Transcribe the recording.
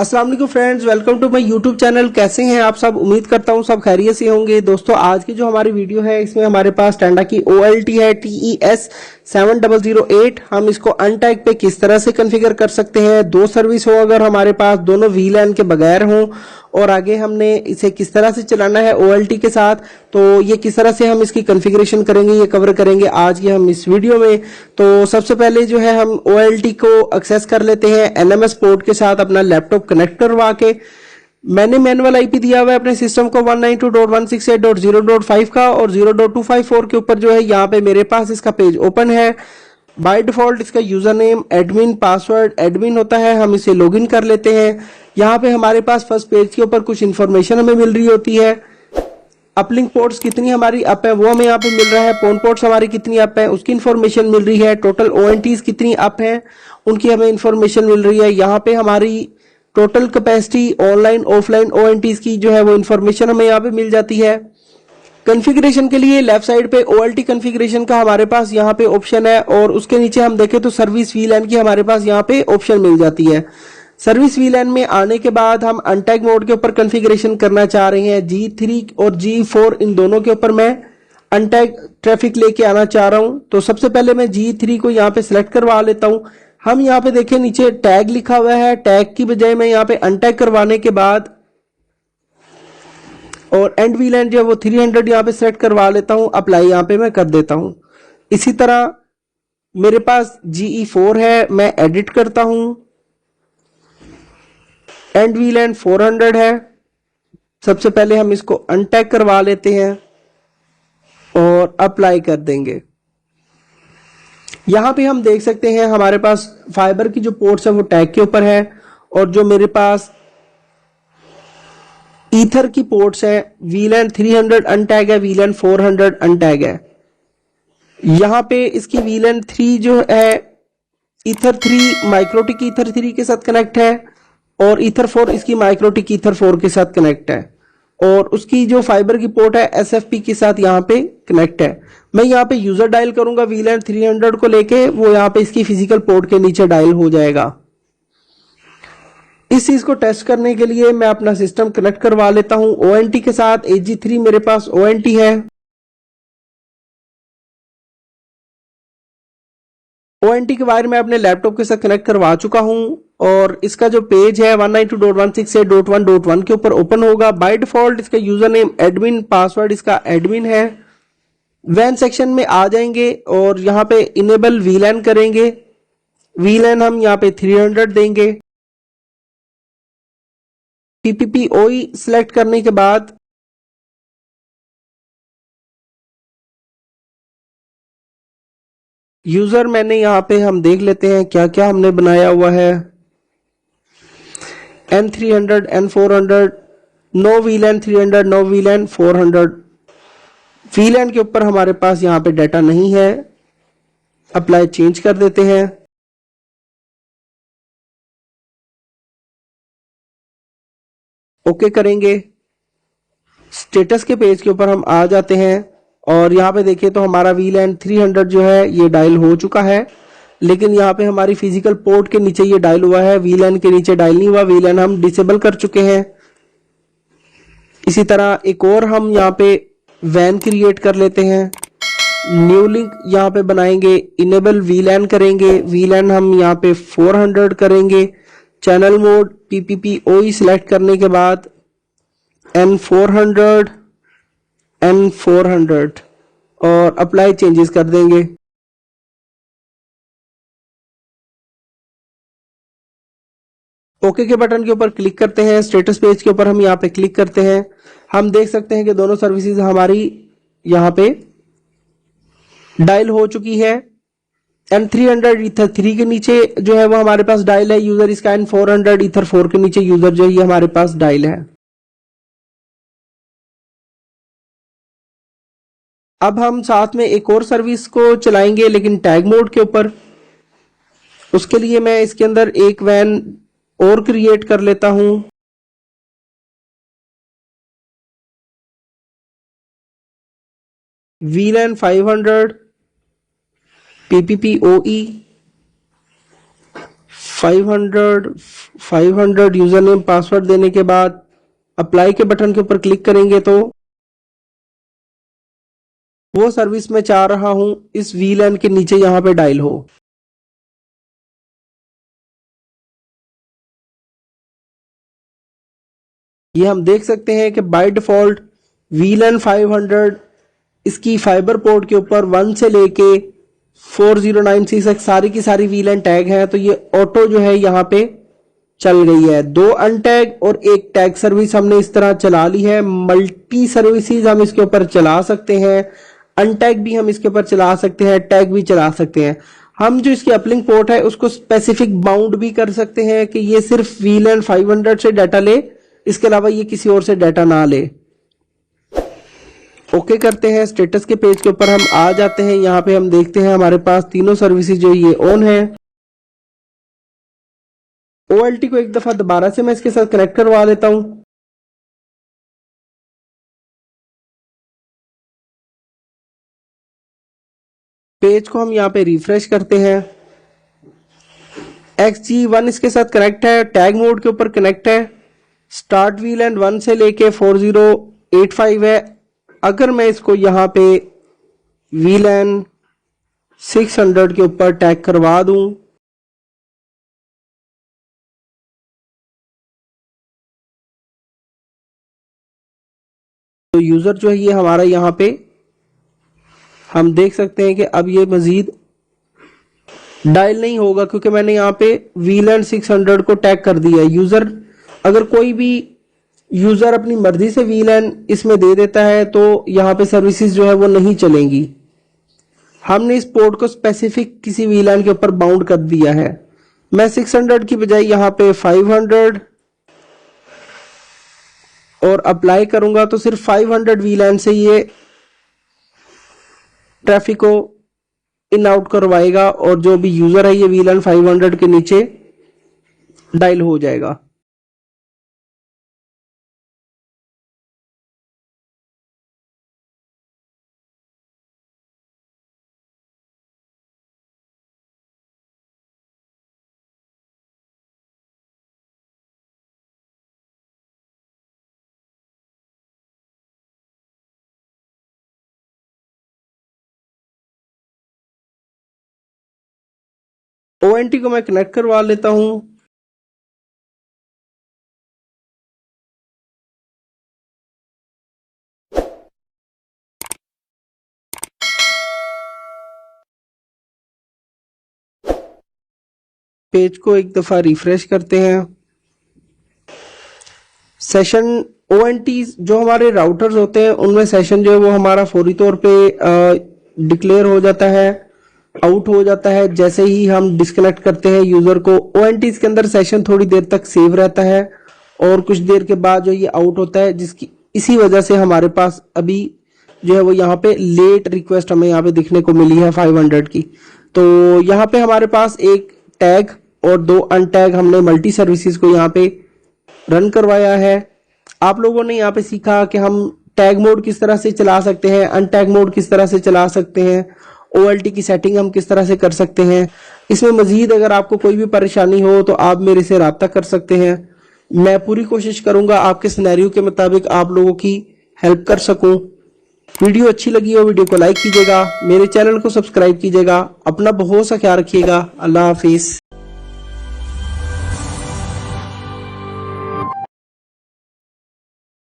अस्सलाम वालेकुम friends, welcome to my YouTube channel. कैसे हैं आप सब? उम्मीद करता हूं सब खैरियत से होंगे। दोस्तों, आज की जो हमारी वीडियो है इसमें हमारे पास टेंडा की OLT है TES 7008। हम इसको अनटैग पे किस तरह से कॉन्फ़िगर कर सकते हैं। दो सर्विस हो अगर हमारे पास, दोनों VLAN के बगैर हों, और आगे हमने इसे किस तरह से चलाना है OLT के साथ, तो ये किस तरह से हम इसकी कॉन्फ़िगरेशन करेंगे ये कवर करेंगे आज की हम इस वीडियो में। तो सबसे पहले जो है हम OLT को एक्सेस कर लेते हैं NMS पोर्ट के साथ अपना लैपटॉप कनेक्ट करवा के। मैंने मैनुअल IP दिया हुआ है अपने सिस्टम को 192.168.0.5 का, और 0.254 के ऊपर जो है यहाँ पे मेरे पास इसका पेज ओपन है। बाय डिफॉल्ट इसका user name admin, password admin होता है। हम इसे लॉगिन कर लेते हैं। यहाँ पे हमारे पास फर्स्ट पेज के ऊपर कुछ इन्फॉर्मेशन हमें मिल रही होती है। अपलिंक पोर्ट्स कितनी हमारी अप है वो हमें यहाँ पे मिल रहा है। पोन पोर्ट्स हमारी कितनी अप है उसकी इन्फॉर्मेशन मिल रही है। टोटल ONTs कितनी अप है उनकी हमें इन्फॉर्मेशन मिल रही है। यहाँ पे हमारी total capacity online offline ONTs की जो है वो इन्फॉर्मेशन हमें यहाँ पे मिल जाती है। कॉन्फ़िगरेशन के लिए लेफ्ट साइड पे OLT कॉन्फ़िगरेशन का हमारे पास यहाँ पे ऑप्शन है, और उसके नीचे हम देखें तो सर्विस VLAN की हमारे पास यहाँ पे ऑप्शन मिल जाती है। सर्विस VLAN में आने के बाद हम अनटैग मोड के ऊपर कॉन्फ़िगरेशन करना चाह रहे हैं। G3 और G4 इन दोनों के ऊपर मैं अनटैग ट्रैफिक लेके आना चाह रहा हूं। तो सबसे पहले मैं G3 को यहाँ पे सिलेक्ट करवा लेता हूं। हम यहाँ पे देखें नीचे टैग लिखा हुआ है, टैग की बजाय मैं यहाँ पे अनटैग करवाने के बाद और एंड VLAN जो है वो 300 यहाँ पे सेलेक्ट करवा लेता हूँ। अप्लाई यहाँ पे मैं कर देता हूँ। इसी तरह मेरे पास GE4 है, मैं एडिट करता हूँ। एंड VLAN 400 है। सबसे पहले हम इसको अनटैग करवा लेते हैं और अप्लाई कर देंगे। यहां पे हम देख सकते हैं हमारे पास फाइबर की जो पोर्ट्स है वो टैग के ऊपर है, और जो मेरे पास ईथर की पोर्ट्स है VLAN 300 अनटैग है, VLAN 400 अनटैग है। यहां पे इसकी VLAN 3 जो है ईथर 3 माइक्रोटिक ईथर 3 के साथ कनेक्ट है, और ईथर 4 इसकी माइक्रोटिक ईथर 4 के साथ कनेक्ट है, और उसकी जो फाइबर की पोर्ट है SFP के साथ यहाँ पे कनेक्ट है। मैं यहाँ पे यूजर डायल करूंगा VLAN 300 को लेके, वो यहाँ पे इसकी फिजिकल पोर्ट के नीचे डायल हो जाएगा। इस चीज को टेस्ट करने के लिए मैं अपना सिस्टम कनेक्ट करवा लेता हूं ONT के साथ। AG3 मेरे पास ONT है। ONT के वायर मैं अपने लैपटॉप के साथ कनेक्ट करवा चुका हूं, और इसका जो पेज है 192.168.1.1 के ऊपर ओपन होगा। बाय डिफॉल्ट इसका यूजर नेम एडमिन, पासवर्ड इसका एडमिन है। वैन सेक्शन में आ जाएंगे और यहाँ पे इनेबल VLAN करेंगे। VLAN हम यहाँ पे 300 देंगे। PPPoE सिलेक्ट करने के बाद यूजर मैंने यहाँ पे हम देख लेते हैं क्या क्या हमने बनाया हुआ है। N300 N400, no VLAN 300, no VLAN 400। VLAN के ऊपर हमारे पास यहाँ पे डाटा नहीं है। अप्लाई चेंज कर देते हैं। ओके करेंगे। स्टेटस के पेज के ऊपर हम आ जाते हैं, और यहाँ पे देखिए तो हमारा VLAN 300 जो है ये डायल हो चुका है, लेकिन यहाँ पे हमारी फिजिकल पोर्ट के नीचे ये डायल हुआ है, VLAN के नीचे डायल नहीं हुआ। VLAN हम डिसेबल कर चुके हैं। इसी तरह एक और हम यहाँ पे वैन क्रिएट कर लेते हैं। न्यू लिंक यहाँ पे बनाएंगे, इनेबल VLAN करेंगे। VLAN हम यहाँ पे 400 करेंगे। चैनल मोड PPPoE सिलेक्ट करने के बाद N400 N400 और अप्लाई चेंजेस कर देंगे। ओके के बटन के ऊपर क्लिक करते हैं। स्टेटस पेज के ऊपर हम यहाँ पे क्लिक करते हैं। हम देख सकते हैं कि दोनों सर्विसेज हमारी यहाँ पे डायल हो चुकी है। N300 ईथर 3 के नीचे जो है वो हमारे पास डायल है यूजर। इसका N400 ईथर 4 के नीचे यूजर जो है ये हमारे पास डायल है। अब हम साथ में एक और सर्विस को चलाएंगे, लेकिन टैग मोड के ऊपर। उसके लिए मैं इसके अंदर एक वैन और क्रिएट कर लेता हूं। VLAN 500 PPPoE 500 user name password देने के बाद अप्लाई के बटन के ऊपर क्लिक करेंगे तो वो सर्विस मैं चाह रहा हूं इस VLAN के नीचे यहां पे डायल हो। ये हम देख सकते हैं कि बाय डिफॉल्ट VLAN 500 इसकी फाइबर पोर्ट के ऊपर 1 से लेके 4096 तक सारी की सारी VLAN टैग है, तो ये ऑटो जो है यहाँ पे चल गई है। 2 अनटैग और 1 टैग सर्विस हमने इस तरह चला ली है। मल्टी सर्विसेज हम इसके ऊपर चला सकते हैं, अनटैग भी हम इसके ऊपर चला सकते हैं, टैग भी चला सकते हैं। हम जो इसकी अपलिंक पोर्ट है उसको स्पेसिफिक बाउंड भी कर सकते हैं कि ये सिर्फ VLAN 500 से डाटा ले, इसके अलावा ये किसी और से डाटा ना ले। ओके करते हैं। स्टेटस के पेज के ऊपर हम आ जाते हैं। यहाँ पे हम देखते हैं हमारे पास तीनों सर्विसेज जो ये ऑन है। OLT को एक दफा दोबारा से मैं इसके साथ कनेक्ट करवा लेता हूं। पेज को हम यहाँ पे रिफ्रेश करते हैं। XG1 इसके साथ कनेक्ट है, टैग मोड के ऊपर कनेक्ट है, स्टार्ट VLAN 1 से लेके 4085 है। अगर मैं इसको यहाँ पे VLAN 600 के ऊपर टैग करवा दूं तो यूजर जो है ये हमारा यहाँ पे हम देख सकते हैं कि अब ये मजीद डायल नहीं होगा क्योंकि मैंने यहाँ पे VLAN 600 को टैग कर दिया है। यूजर अगर कोई भी यूजर अपनी मर्जी से VLAN इसमें दे देता है तो यहाँ पे सर्विसेज जो है वो नहीं चलेंगी। हमने इस पोर्ट को स्पेसिफिक किसी VLAN के ऊपर बाउंड कर दिया है। मैं 600 की बजाय यहाँ पे 500 और अप्लाई करूंगा तो सिर्फ 500 VLAN से ये ट्रैफिक को इन आउट करवाएगा और जो भी यूजर है ये VLAN 500 के नीचे डायल हो जाएगा। ONT को मैं कनेक्ट करवा लेता हूं। पेज को एक दफा रिफ्रेश करते हैं। सेशन ONT जो हमारे राउटर्स होते हैं उनमें सेशन जो है वो हमारा फौरी तौर पे डिक्लेयर हो जाता है, आउट हो जाता है जैसे ही हम डिस्कनेक्ट करते हैं यूजर को। ONTs के अंदर सेशन थोड़ी देर तक सेव रहता है और कुछ देर के बाद जो ये आउट होता है, जिसकी इसी वजह से हमारे पास अभी जो है वो यहाँ पे लेट रिक्वेस्ट हमें यहाँ पे दिखने को मिली है 500 की। तो यहाँ पे हमारे पास एक टैग और 2 अनटैग हमने मल्टी सर्विसेज को यहाँ पे रन करवाया है। आप लोगों ने यहाँ पे सीखा कि हम टैग मोड किस तरह से चला सकते हैं, अनटैग मोड किस तरह से चला सकते हैं, OLT की सेटिंग हम किस तरह से कर सकते हैं। इसमें मजीद अगर आपको कोई भी परेशानी हो तो आप मेरे से राब्ता कर सकते हैं। मैं पूरी कोशिश करूंगा आपके सिनेरियो के मुताबिक आप लोगों की हेल्प कर सकूं। वीडियो अच्छी लगी हो वीडियो को लाइक कीजिएगा, मेरे चैनल को सब्सक्राइब कीजिएगा। अपना बहुत सा ख्याल रखिएगा। अल्लाह हाफिज।